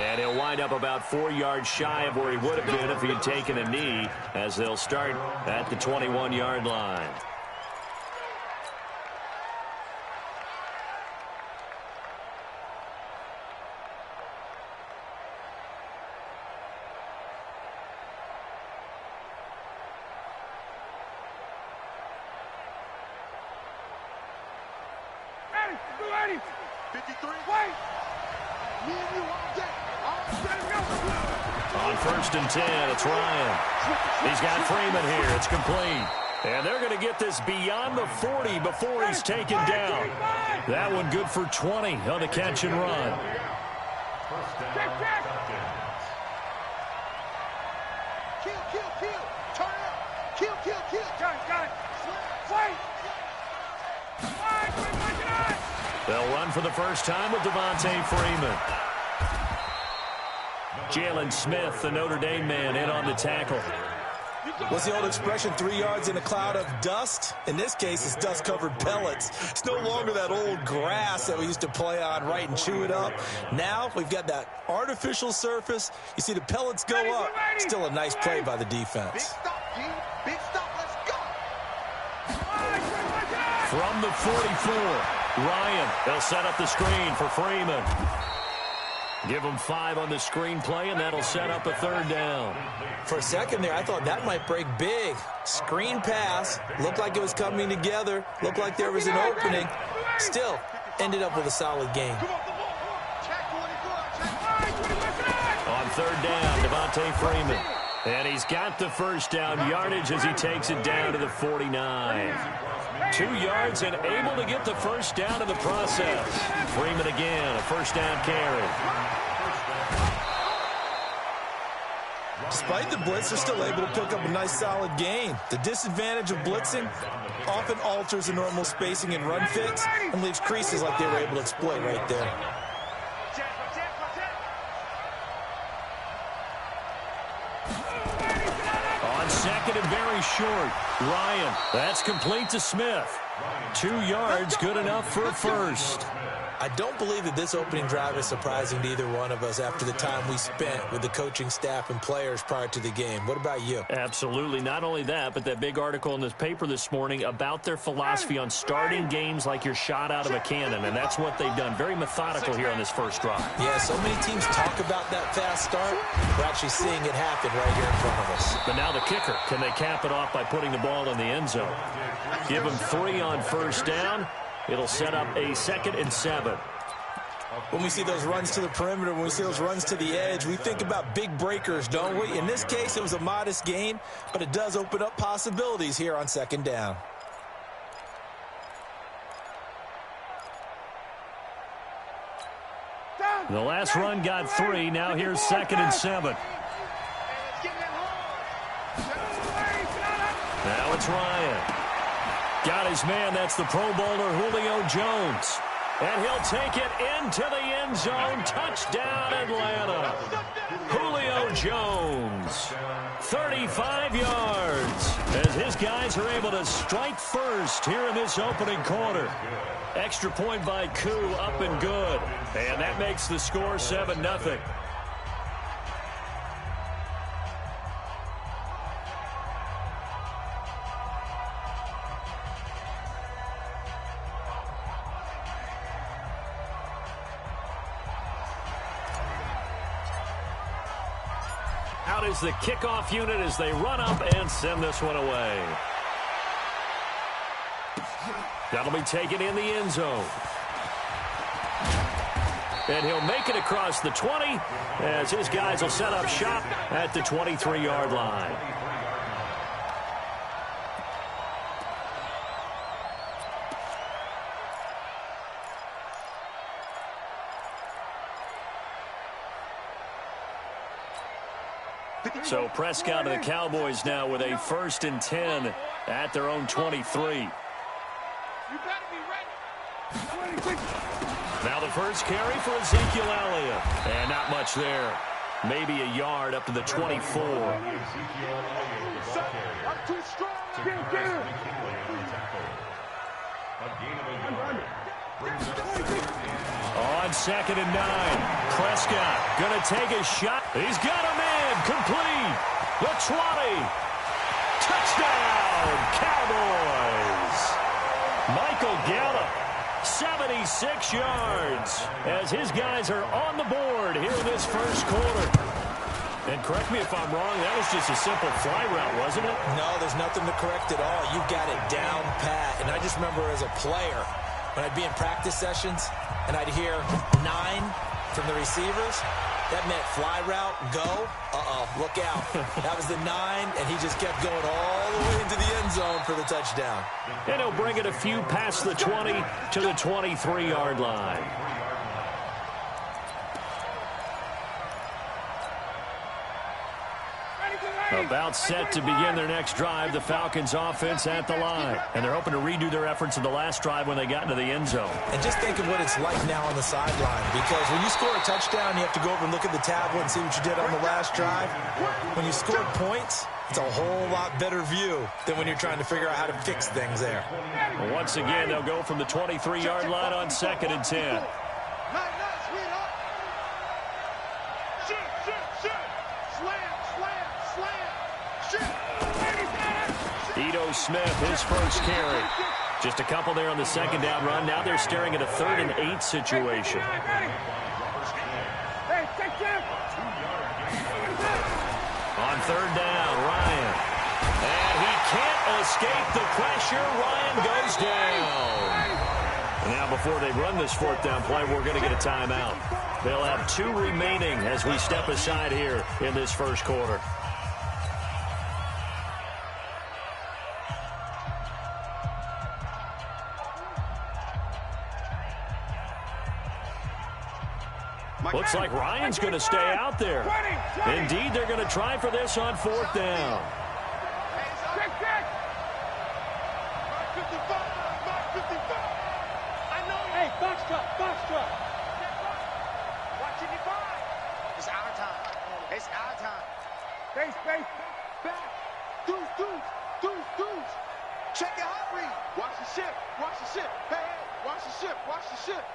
And he'll wind up about 4 yards shy of where he would have been if he had taken a knee, as they'll start at the 21-yard line. On 1st and 10, it's Ryan. He's got Freeman here. It's complete. And they're going to get this beyond the 40 before he's taken down. That one good for 20 on the catch and run. They'll run for the first time with Devontae Freeman. Jalen Smith, the Notre Dame man, in on the tackle. What's the old expression, 3 yards in a cloud of dust? In this case, it's dust-covered pellets. It's no longer that old grass that we used to play on, right, and chew it up. Now we've got that artificial surface. You see the pellets go up. Still a nice play by the defense. Big stop, G. Big stop. Let's go. From the 44, Ryan. They'll set up the screen for Freeman. Give him 5 on the screenplay, and that'll set up a 3rd down. For a second there, I thought that might break big. Screen pass. Looked like it was coming together. Looked like there was an opening. Still, ended up with a solid game. On 3rd down, Devontae Freeman. And he's got the first down yardage as he takes it down to the 49. 2 yards and able to get the first down in the process. Freeman again, a first down carry. Despite the blitz, they're still able to pick up a nice solid gain. The disadvantage of blitzing often alters the normal spacing and run fits and leaves creases like they were able to exploit right there. On 2nd and very short, Ryan. That's complete to Smith. 2 yards, good enough for a first. I don't believe that this opening drive is surprising to either one of us after the time we spent with the coaching staff and players prior to the game. What about you? Absolutely. Not only that, but that big article in this paper this morning about their philosophy on starting games like you're shot out of a cannon, and that's what they've done. Very methodical here on this first drive. Yeah, so many teams talk about that fast start. We're actually seeing it happen right here in front of us. But now the kicker. Can they cap it off by putting the ball in the end zone? Give them 3 on 1st down. It'll set up a 2nd and 7. When we see those runs to the perimeter, when we see those runs to the edge, we think about big breakers, don't we? In this case, it was a modest gain, but it does open up possibilities here on 2nd down. The last run got 3. Now here's 2nd and 7. Now it's Ryan. Got his man. That's the Pro Bowler Julio Jones. And he'll take it into the end zone. Touchdown, Atlanta. Julio Jones, 35 yards, as his guys are able to strike first here in this opening quarter. Extra point by Koo, up and good. And that makes the score 7-0. Out is the kickoff unit as they run up and send this one away. That'll be taken in the end zone. And he'll make it across the 20 as his guys will set up shop at the 23-yard line. So Prescott and the Cowboys now with a 1st and 10 at their own 23. Now the first carry for Ezekiel Elliott. And not much there. Maybe a yard up to the 24. I'm too strong. On 2nd and 9, Prescott going to take a shot. He's got a man complete. The 20. Touchdown, Cowboys. Michael Gallup, 76 yards, as his guys are on the board here in this first quarter. And correct me if I'm wrong, that was just a simple fly route, wasn't it? No, there's nothing to correct at all. You got it down pat. And I just remember as a player, when I'd be in practice sessions and I'd hear 9 from the receivers, that meant fly route, go, look out. That was the 9, and he just kept going all the way into the end zone for the touchdown. And he'll bring it a few past the 20 to the 23-yard line. About set to begin their next drive, the Falcons offense at the line. And they're hoping to redo their efforts in the last drive when they got into the end zone. And just think of what it's like now on the sideline, because when you score a touchdown, you have to go over and look at the tablet and see what you did on the last drive. When you scored points, it's a whole lot better view than when you're trying to figure out how to fix things there. Well, once again, they'll go from the 23-yard line on 2nd and 10. Ito Smith, his first carry. Just a couple there on the second down run. Now they're staring at a 3rd and 8 situation. On 3rd down, Ryan. And he can't escape the pressure. Ryan goes down. Now before they run this 4th down play, we're going to get a timeout. They'll have 2 remaining as we step aside here in this first quarter. Looks like Ryan's going to stay out there. Indeed, they're going to try for this on 4th down. Hey, box truck. Watch it, it's our time. It's our time. Space, back. Deuce. Check your hot read. Watch the ship. Hey, watch the ship.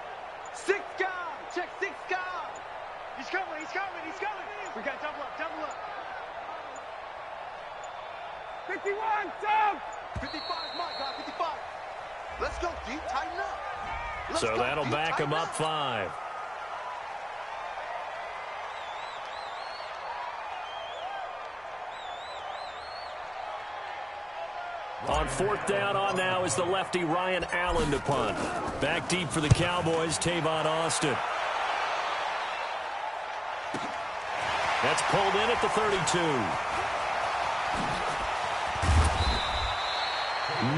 6 guys. Check 6 guys. He's coming. We got double up. 51, Tom. 55, my God, 55. Let's go deep, tighten up. So that'll back him up 5. On 4th down on now is the lefty Ryan Allen to punt. Back deep for the Cowboys, Tavon Austin. That's pulled in at the 32.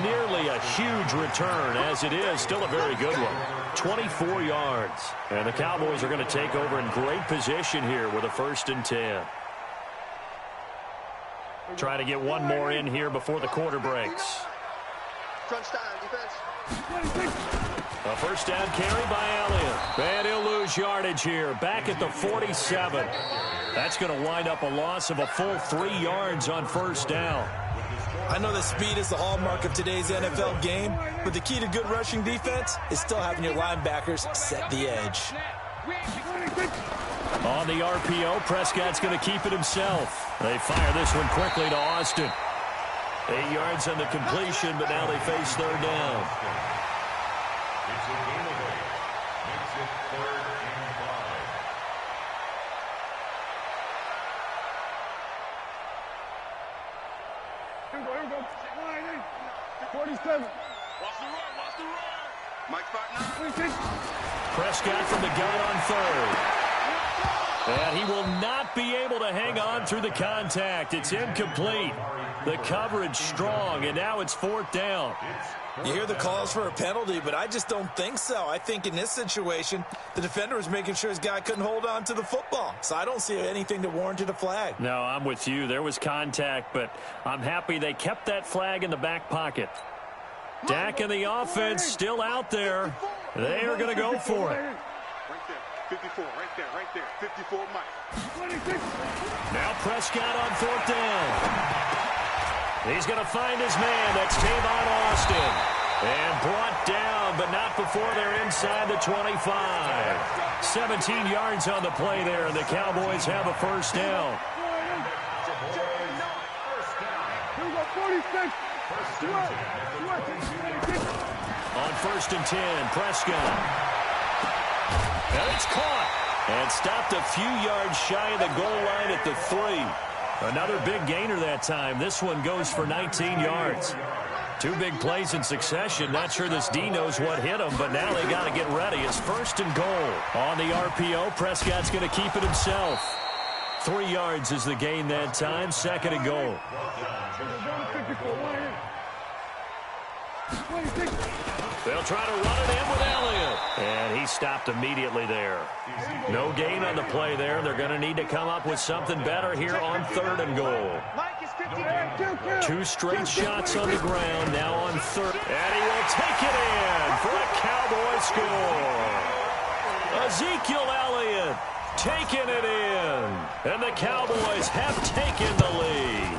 Nearly a huge return, as it is still a very good one. 24 yards. And the Cowboys are going to take over in great position here with a 1st and 10. Trying to get one more in here before the quarter breaks. Crunch time, defense. A 1st down carry by Elliott. And he'll lose yardage here. Back at the 47. That's going to wind up a loss of a full 3 yards on 1st down. I know that speed is the hallmark of today's NFL game, but the key to good rushing defense is still having your linebackers set the edge. On the RPO, Prescott's going to keep it himself. They fire this one quickly to Austin. 8 yards on the completion, but now they face 3rd down. Here we go. 47. Watch the run. Mike Spartan. Prescott from the gun on 3rd. And he will not be able to hang on through the contact. It's incomplete. The coverage strong, and now it's 4th down. You hear the calls for a penalty, but I just don't think so. I think in this situation, the defender was making sure his guy couldn't hold on to the football. So I don't see anything that warranted a flag. No, I'm with you. There was contact, but I'm happy they kept that flag in the back pocket. Dak and the offense still out there. They are going to go for it. 54, right there. 54, Mike. Now Prescott on 4th down. He's going to find his man. That's Tavon Austin. And brought down, but not before they're inside the 25. 17 yards on the play there, and the Cowboys have a first down. On 1st and 10, Prescott. And it's caught. And stopped a few yards shy of the goal line at the 3. Another big gainer that time. This one goes for 19 yards. 2 big plays in succession. Not sure this D knows what hit him, but now they got to get ready. It's 1st and goal. On the RPO, Prescott's going to keep it himself. 3 yards is the gain that time. 2nd and goal. They'll try to run it in with Elliott. And he stopped immediately there. No gain on the play there. They're going to need to come up with something better here on 3rd and goal. 2 straight shots on the ground, now on 3rd. And he will take it in for a Cowboy score. Ezekiel Elliott taking it in. And the Cowboys have taken the lead.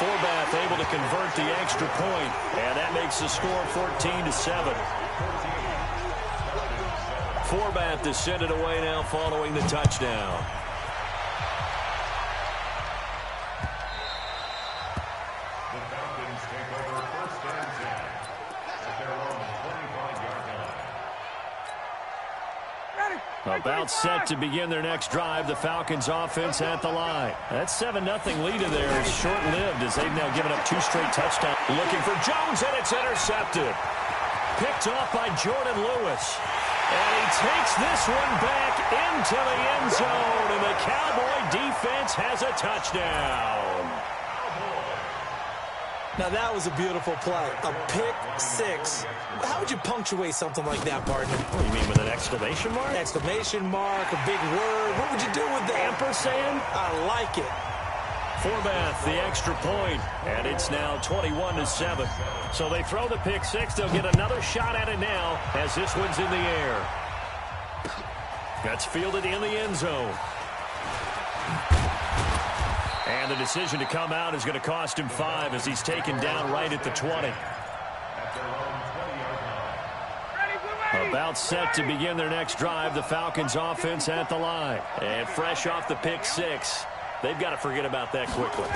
Forbath able to convert the extra point, and that makes the score 14-7. Forbath is sent it away now following the touchdown. About set to begin their next drive. The Falcons offense at the line. That 7-0 lead in there is short-lived as they've now given up 2 straight touchdowns. Looking for Jones, and it's intercepted. Picked off by Jordan Lewis. And he takes this one back into the end zone, and the Cowboy defense has a touchdown. Now, that was a beautiful play. A pick 6. How would you punctuate something like that, partner? Oh, you mean with an exclamation mark? Exclamation mark, a big word. What would you do with that? Ampersand? I like it. Forbath, the extra point, and it's now 21-7. So they throw the pick 6. They'll get another shot at it now as this one's in the air. That's fielded in the end zone. And the decision to come out is going to cost him 5 as he's taken down right at the 20. About set to begin their next drive. The Falcons offense at the line. And fresh off the pick 6. They've got to forget about that quickly.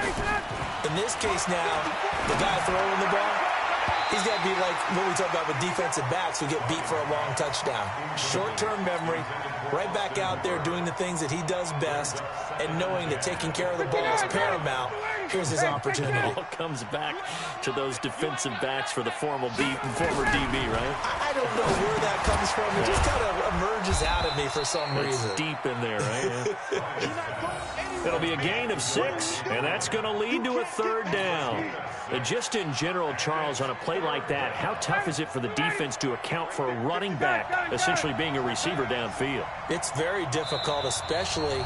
In this case now, the guy throwing the ball, he's got to be like what we talk about with defensive backs who get beat for a long touchdown. Short-term memory, right back out there doing the things that he does best, and knowing that taking care of the ball is paramount. Here's his opportunity. It all comes back to those defensive backs for the former DB, right? I don't know where that comes from. It just kind of emerges out of me for some reason. It's deep in there, right? Yeah. It'll be a gain of 6, and that's going to lead to a 3rd down. Just in general, Charles, on a play like that, how tough is it for the defense to account for a running back essentially being a receiver downfield? It's very difficult, especially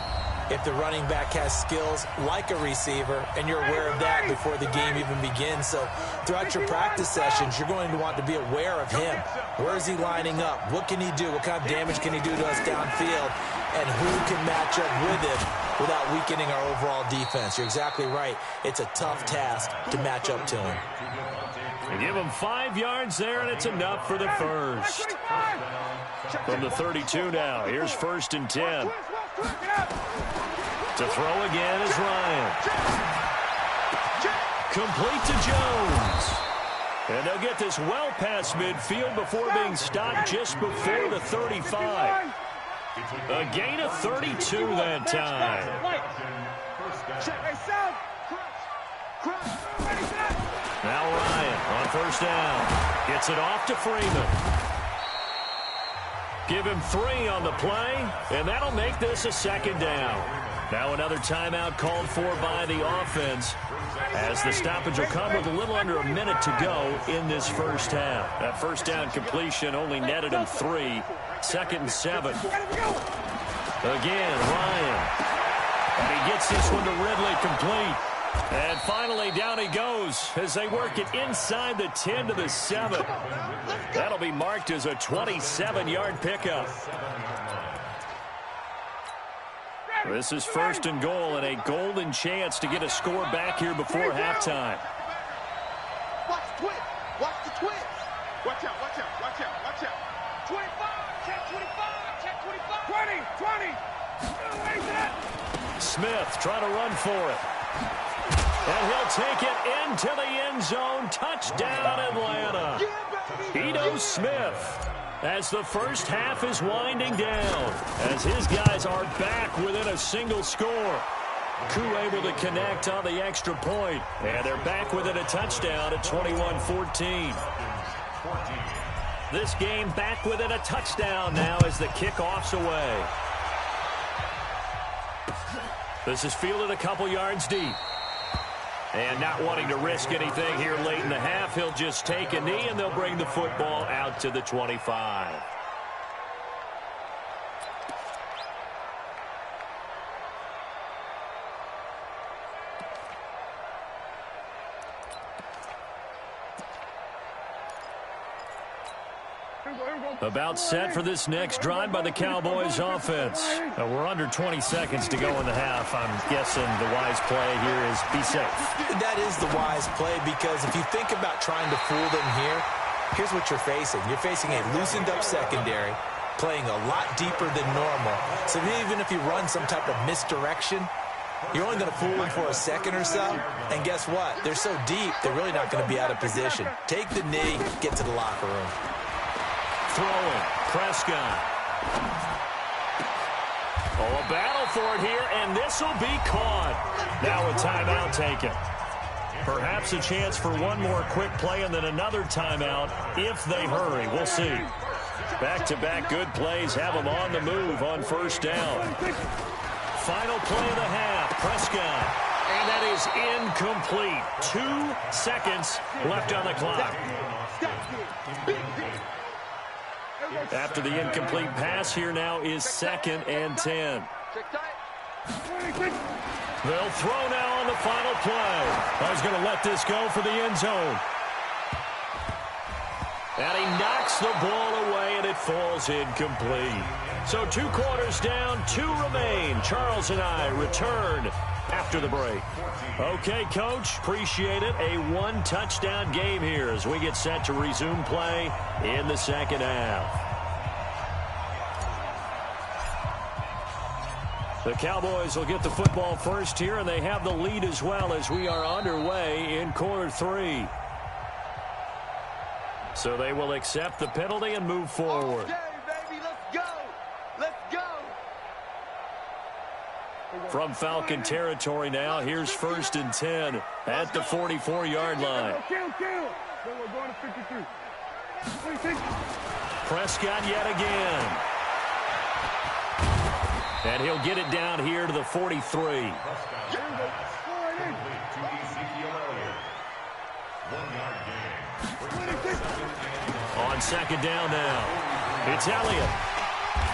if the running back has skills like a receiver, and you're aware of that before the game even begins. So throughout your practice sessions, you're going to want to be aware of him. Where is he lining up? What can he do? What kind of damage can he do to us downfield? And who can match up with him without weakening our overall defense? You're exactly right. It's a tough task to match up to him. They give him 5 yards there, and it's enough for the first. From the 32 now, here's 1st and 10. To throw again is Ryan. Complete to Jones. And they'll get this well past midfield before being stopped just before the 35. A gain of 32 that time. Now Ryan on 1st down. Gets it off to Freeman. Give him 3 on the play, and that'll make this a 2nd down. Now another timeout called for by the offense as the stoppage will come with a little under a minute to go in this first half. That 1st down completion only netted him 3. 2nd and 7. Again, Ryan. And he gets this one to Ridley complete. And finally, down he goes as they work it inside the 10 to the 7. That'll be marked as a 27-yard pickup. This is 1st and goal and a golden chance to get a score back here before halftime. Watch the twist. Watch the twist. Check 25. 20. Smith trying to run for it. And he'll take it into the end zone. Touchdown, Atlanta. Ito Smith, as the first half is winding down, as his guys are back within a single score. Koo able to connect on the extra point, and they're back within a touchdown at 21-14. This game back within a touchdown now as the kickoff's away. This is fielded a couple yards deep. And not wanting to risk anything here late in the half, he'll just take a knee, and they'll bring the football out to the 25. About set for this next drive by the Cowboys offense. We're under 20 seconds to go in the half. I'm guessing the wise play here is be safe. That is the wise play, because if you think about trying to fool them here, here's what you're facing. You're facing a loosened up secondary, playing a lot deeper than normal. So even if you run some type of misdirection, you're only going to fool them for a second or so. And guess what? They're so deep, they're really not going to be out of position. Take the knee, get to the locker room. Throwing, Prescott. Oh, a battle for it here, and this will be caught. Now a timeout taken. Perhaps a chance for one more quick play and then another timeout if they hurry. We'll see. Back-to-back good plays have them on the move on first down. Final play of the half, Prescott. And that is incomplete. 2 seconds left on the clock. After the incomplete pass, here now is 2nd and 10. They'll throw now on the final play. I was going to let this go for the end zone. And he knocks the ball away, and it falls incomplete. So 2 quarters down, 2 remain. Charles and I return after the break. Okay, Coach, appreciate it. A 1-touchdown game here as we get set to resume play in the second half. The Cowboys will get the football first here, and they have the lead as well as we are underway in quarter 3. So they will accept the penalty and move forward. Okay, baby, let's go. Let's go. From Falcon territory now, here's 1st and 10 at the 44-yard line. We're going to 53. Prescott yet again. And he'll get it down here to the 43. On 2nd down now, it's Elliott.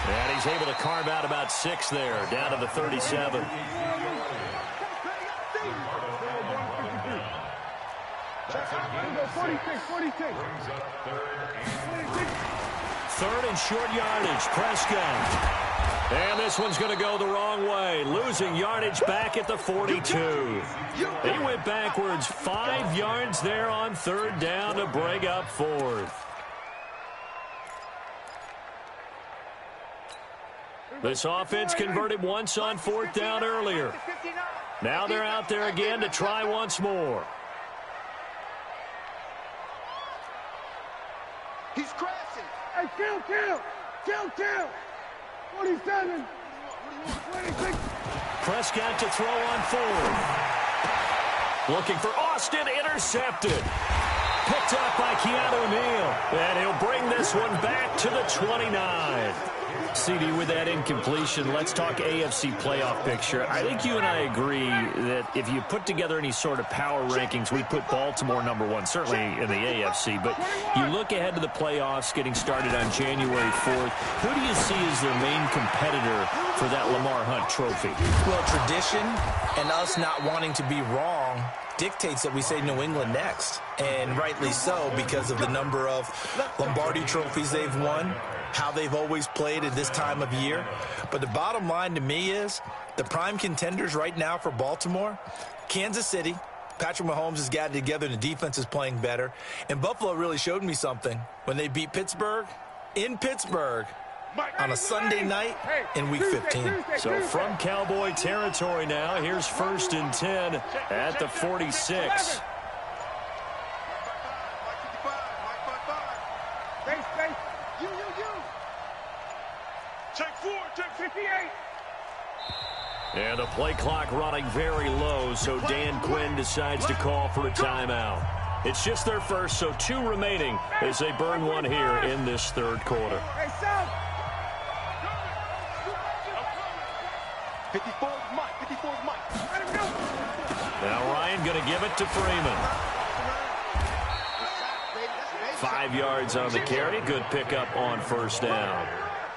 And he's able to carve out about 6 there, down to the 37. Third and short yardage, Prescott. And this one's going to go the wrong way, losing yardage back at the 42. He went backwards 5 yards there on 3rd down to break up 4th. This offense converted once on 4th down earlier. Now they're out there again to try once more. He's crashing. Hey, kill. 27. 26. Prescott to throw on 4th. Looking for Austin, intercepted. Picked up by Keanu Neal. And he'll bring this one back to the 29. CD, with that incompletion, let's talk AFC playoff picture. I think you and I agree that if you put together any sort of power rankings, we'd put Baltimore #1, certainly in the AFC. But you look ahead to the playoffs getting started on January 4th. Who do you see as their main competitor for that Lamar Hunt trophy? Well, tradition and us not wanting to be wrong dictates that we say New England next. And rightly so, because of the number of Lombardi trophies they've won, how they've always played at this time of year. But the bottom line to me is the prime contenders right now for Baltimore, Kansas City. Patrick Mahomes has got it together. The defense is playing better. And Buffalo really showed me something when they beat Pittsburgh in Pittsburgh. on a Sunday night in Week 15. So from Cowboy territory now, here's 1st and 10 at the 46. Take 4, take 58. And the play clock running very low, so Dan Quinn decides to call for a timeout. It's just their first, so 2 remaining as they burn one here in this 3rd quarter. 54 is Mike, 54 is Mike. Now Ryan going to give it to Freeman. 5 yards on the carry. Good pickup on 1st down.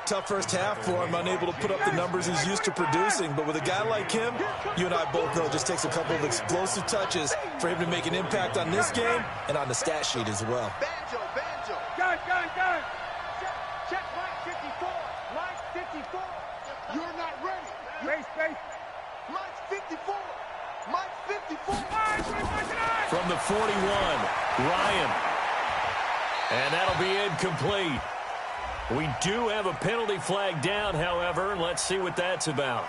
Tough first half for him, unable to put up the numbers he's used to producing. But with a guy like him, you and I both know it just takes a couple of explosive touches for him to make an impact on this game and on the stat sheet as well. Banjo. Gun. Check Mike 54. Mike 54. You're not ready. Space. Mike 54. Mike 54. From the 41, Ryan. And that'll be incomplete. We do have a penalty flag down, however. Let's see what that's about.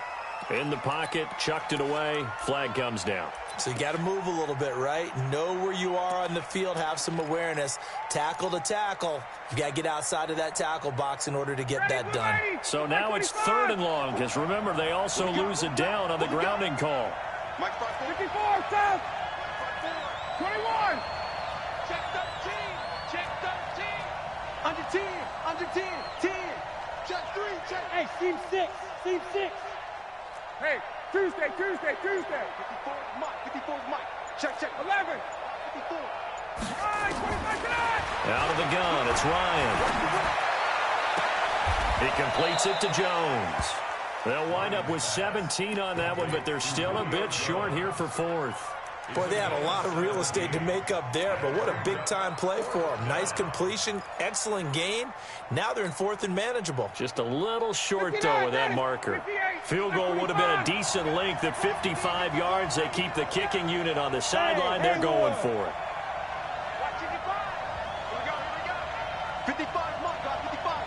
In the pocket, chucked it away. Flag comes down. So you got to move a little bit, right? Know where you are on the field. Have some awareness. Tackle to tackle. You got to get outside of that tackle box in order to get that done. So now it's 3rd and long, because remember, they also lose a down on the grounding call. Mike 54, south. 21. Check 13. Under 10. 10. Check 3. Check. Hey, seam 6. Hey, Tuesday. 54 is Mike. Check. 11. 54. All right, 25 tonight. Out of the gun, it's Ryan. He completes it to Jones. They'll wind up with 17 on that one, but they're still a bit short here for 4th. Boy, they had a lot of real estate to make up there, but what a big-time play for them. Nice completion, excellent gain. Now they're in 4th and manageable. Just a little short, though, with that marker. Field goal would have been a decent length at 55 yards. They keep the kicking unit on the sideline. They're going for it. 55, Mike, 55.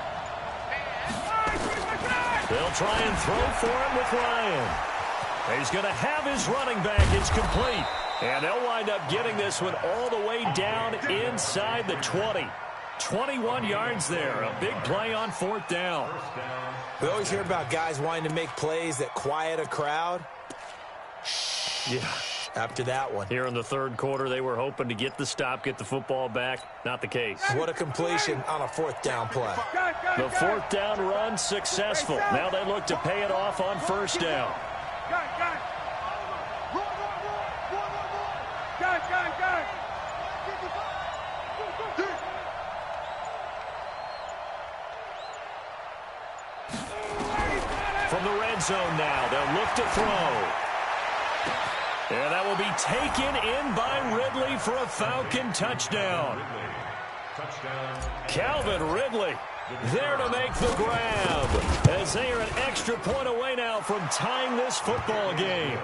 They'll try and throw for it with Ryan. He's going to have his running back. It's complete. And they'll wind up getting this one all the way down inside the 20. 21 yards there. A big play on 4th down. We always hear about guys wanting to make plays that quiet a crowd. Yeah. After that one. Here in the 3rd quarter, they were hoping to get the stop, get the football back. Not the case. What a completion on a 4th down play. The 4th down run successful. Now they look to pay it off on 1st down. Gun. From the red zone now, they'll look to throw. And that will be taken in by Ridley for a Falcon touchdown. Calvin Ridley there to make the grab, as they are an extra point away now from tying this football game.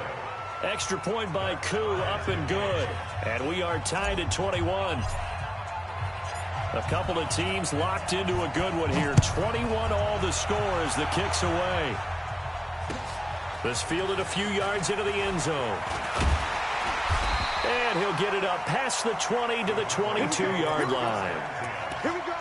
Extra point by Koo, up and good. And we are tied at 21. A couple of teams locked into a good one here. 21 all the score as the kick's away. This fielded a few yards into the end zone. And he'll get it up past the 20 to the 22-yard line. Here we go.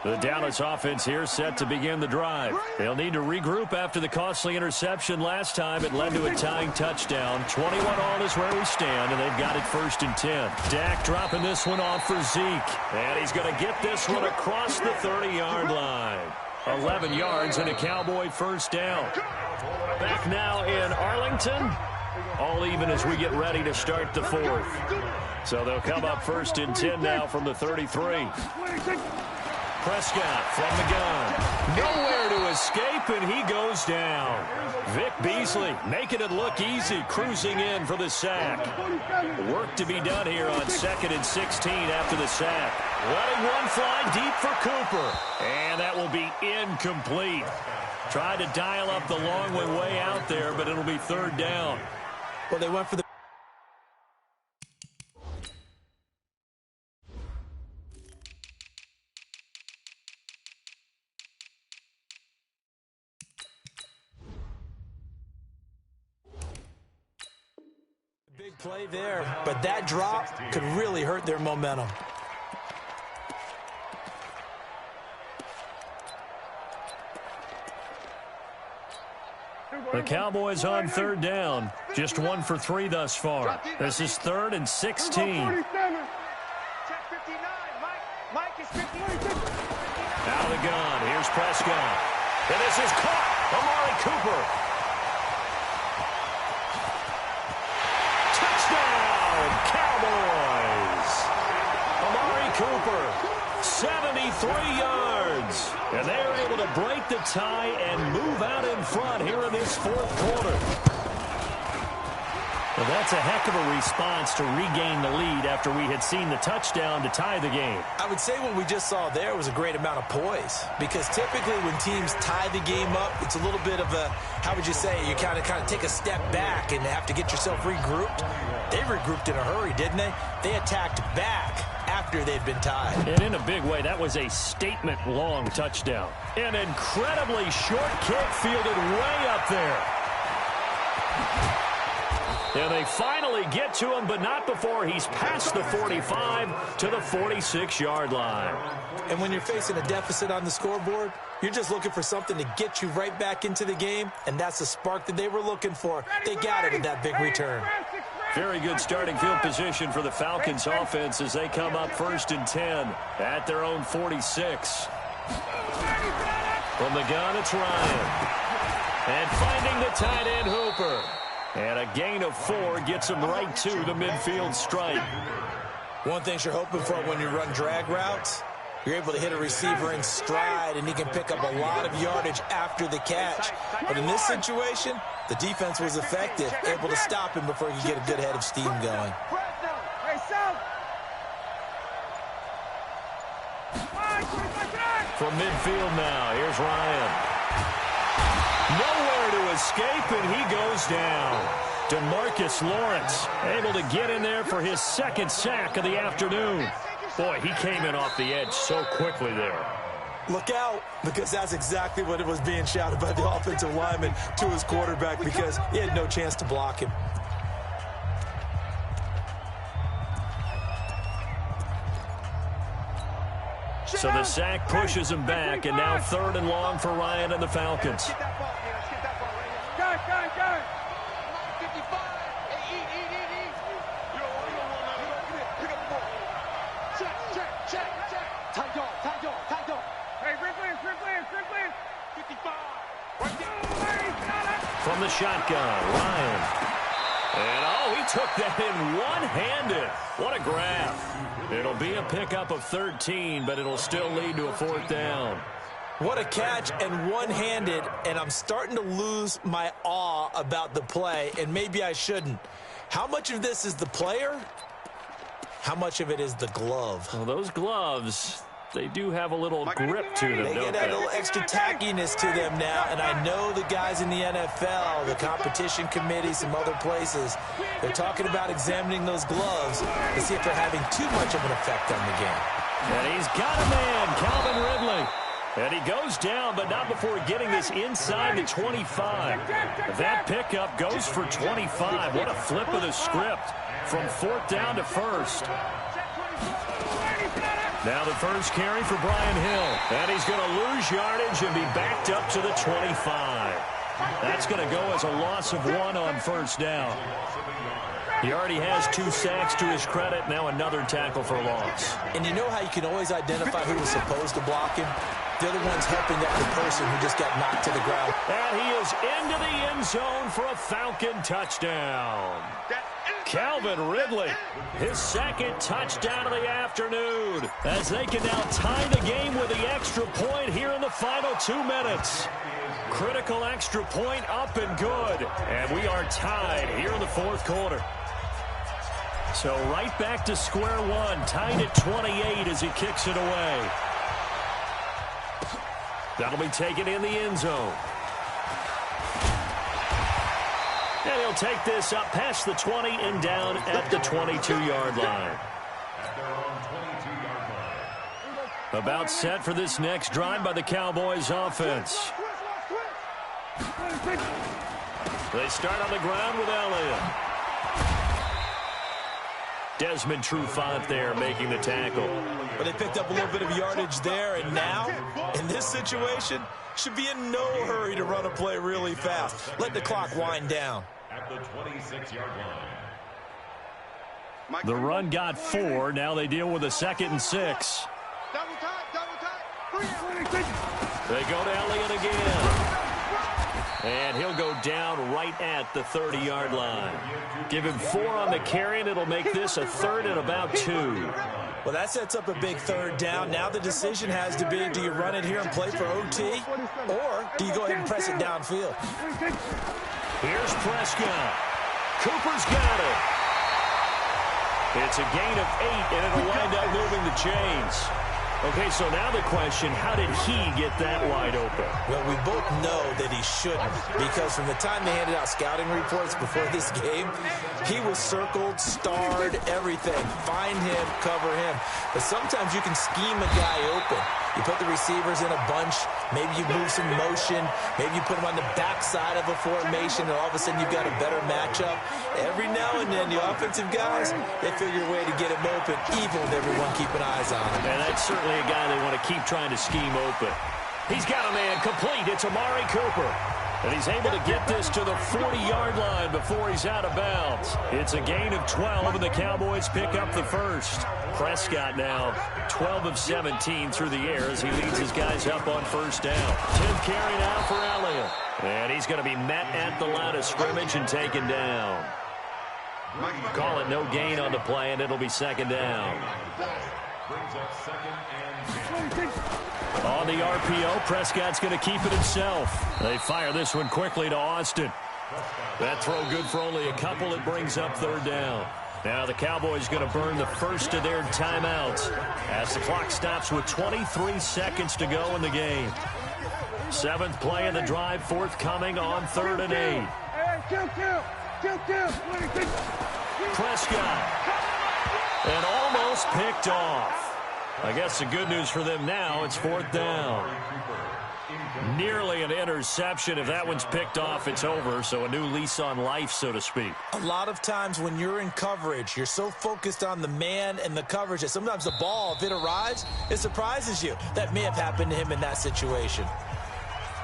The Dallas offense here set to begin the drive. They'll need to regroup after the costly interception last time. It led to a tying touchdown. 21 all is where we stand, and they've got it 1st and 10. Dak dropping this one off for Zeke. And he's going to get this one across the 30-yard line. 11 yards and a Cowboy 1st down. Back now in Arlington. All even as we get ready to start the 4th. So they'll come up 1st and 10 now from the 33. Prescott from the gun. Nowhere to escape, and he goes down. Vic Beasley making it look easy, cruising in for the sack. Work to be done here on 2nd and 16 after the sack. Letting one fly deep for Cooper. And that will be incomplete. Tried to dial up the long one way out there, but it'll be 3rd down. Well, they went for the big play there, but that drop could really hurt their momentum. The Cowboys on third down. Just 1 for 3 thus far. This is 3rd and 16. Check 59. Mike is 59. Out of the gun. Here's Prescott. And this is caught. Amari Cooper. Touchdown, Cowboys. Amari Cooper, 73 yards. And they are able to break the tie and move out in front here in this 4th quarter. Well, that's a heck of a response to regain the lead after we had seen the touchdown to tie the game. I would say what we just saw there was a great amount of poise, because typically when teams tie the game up, it's a little bit of a, how would you say, you kind of take a step back and have to get yourself regrouped. They regrouped in a hurry, didn't they? They attacked back after they'd been tied. And in a big way, that was a statement-long touchdown. An incredibly short kick fielded way up there. And they finally get to him, but not before he's past the 45 to the 46-yard line. And when you're facing a deficit on the scoreboard, you're just looking for something to get you right back into the game, and that's the spark that they were looking for. They got it with that big return. Very good starting field position for the Falcons offense as they come up 1st and 10 at their own 46. From the gun, it's Ryan. And finding the tight end, Hooper. And a gain of 4 gets him right to the midfield stripe. One thing you're hoping for when you run drag routes, you're able to hit a receiver in stride, and he can pick up a lot of yardage after the catch. But in this situation, the defense was effective, able to stop him before he could get a good head of steam going. From midfield now, here's Ryan. Nowhere to escape, and he goes down. DeMarcus Lawrence able to get in there for his 2nd sack of the afternoon. Boy, he came in off the edge so quickly there. Look out, because that's exactly what it was being shouted by the offensive lineman to his quarterback, because he had no chance to block him. So the sack pushes him back, and now 3rd and long for Ryan and the Falcons. From the shotgun, Ryan. And, oh, he took that in one-handed. What a grab. It'll be a pickup of 13, but it'll still lead to a 4th down. What a catch, and one-handed, and I'm starting to lose my awe about the play, and maybe I shouldn't. How much of this is the player? How much of it is the glove? Well, those gloves, they do have a little grip to them, They don't get that they? little extra tackiness to them now, and I know the guys in the NFL, the competition committee, some other places, they're talking about examining those gloves to see if they're having too much of an effect on the game. And he's got a man, Calvin Ridley. And he goes down, but not before getting this inside the 25. That pickup goes for 25. What a flip of the script from 4th down to 1st. Now the first carry for Brian Hill. And he's going to lose yardage and be backed up to the 25. That's going to go as a loss of 1 on 1st down. He already has 2 sacks to his credit. Now another tackle for loss. And you know how you can always identify who was supposed to block him? They're the ones helping out the person who just got knocked to the ground. And he is into the end zone for a Falcon touchdown. Calvin Ridley, his 2nd touchdown of the afternoon, as they can now tie the game with the extra point here in the final 2 minutes. Critical extra point up and good. And we are tied here in the 4th quarter. So right back to square one, tied at 28 as he kicks it away. That'll be taken in the end zone. And he'll take this up past the 20 and down at the 22-yard line. About set for this next drive by the Cowboys offense. They start on the ground with Elliott. Desmond Trufant there making the tackle. But they picked up a little bit of yardage there, and now, in this situation, should be in no hurry to run a play really fast. Let the clock wind down. At the 26-yard line. The run got 4. Now they deal with a 2nd and 6. Double tight, double tight. They go to Elliott again. And he'll go down right at the 30-yard line. Give him 4 on the carry, and it'll make this a 3rd and about 2. Well, that sets up a big 3rd down. Now the decision has to be, do you run it here and play for OT, or do you go ahead and press it downfield? Here's Prescott. Cooper's got it. It's a gain of 8, and it'll wind up moving the chains. Okay, so now the question, how did he get that wide open? Well, we both know that he shouldn't, because from the time they handed out scouting reports before this game, he was circled, starred, everything. Find him, cover him. But sometimes you can scheme a guy open. You put the receivers in a bunch, maybe you move some motion, maybe you put them on the backside of a formation, and all of a sudden you've got a better matchup. Every now and then, the offensive guys, they figure a way to get him open, even with everyone keeping eyes on him. And that's certainly a guy they want to keep trying to scheme open. He's got a man complete. It's Amari Cooper. And he's able to get this to the 40-yard line before he's out of bounds. It's a gain of 12, and the Cowboys pick up the first. Prescott now 12 of 17 through the air as he leads his guys up on 1st down. 10th carry now for Elliott. And he's going to be met at the line of scrimmage and taken down. Call it no gain on the play, and it'll be 2nd down. Brings up 2nd and 10. On the RPO, Prescott's going to keep it himself. They fire this one quickly to Austin. That throw good for only a couple. It brings up 3rd down. Now the Cowboys going to burn the first of their timeouts as the clock stops with 23 seconds to go in the game. 7th play of the drive forthcoming on 3rd and 8. Prescott. And almost picked off. I guess the good news for them now, it's 4th down. Nearly an interception. If that one's picked off, it's over. So a new lease on life, so to speak. A lot of times when you're in coverage, you're so focused on the man and the coverage that sometimes the ball, if it arrives, it surprises you. That may have happened to him in that situation.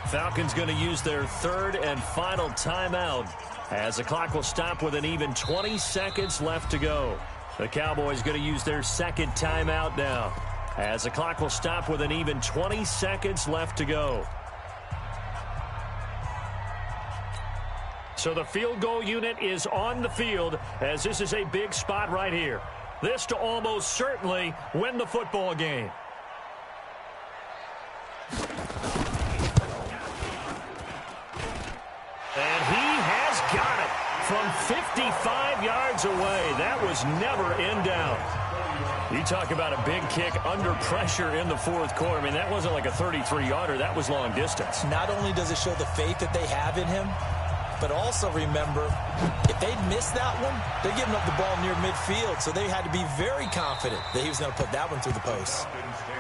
Falcons going to use their 3rd and final timeout as the clock will stop with an even 20 seconds left to go. The Cowboys going to use their 2nd timeout now as the clock will stop with an even 20 seconds left to go. So the field goal unit is on the field as this is a big spot right here. This to almost certainly win the football game. And he has got it from 55 yards away. That was never in doubt. You talk about a big kick under pressure in the 4th quarter. I mean, that wasn't like a 33-yarder. That was long distance. Not only does it show the faith that they have in him, but also remember, if they'd missed that one, they're giving up the ball near midfield, so they had to be very confident that he was going to put that one through the post.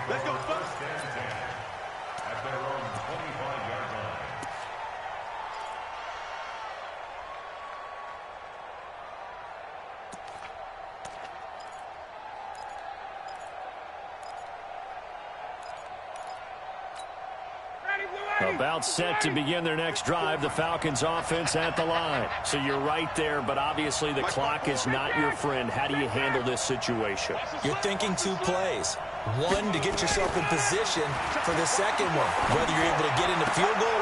Let's go first. At their own 25-yard line. About set to begin their next drive, the Falcons offense at the line. So you're right there, but obviously the clock is not your friend. How do you handle this situation? You're thinking 2 plays. One, to get yourself in position for the second one. Whether you're able to get into field goal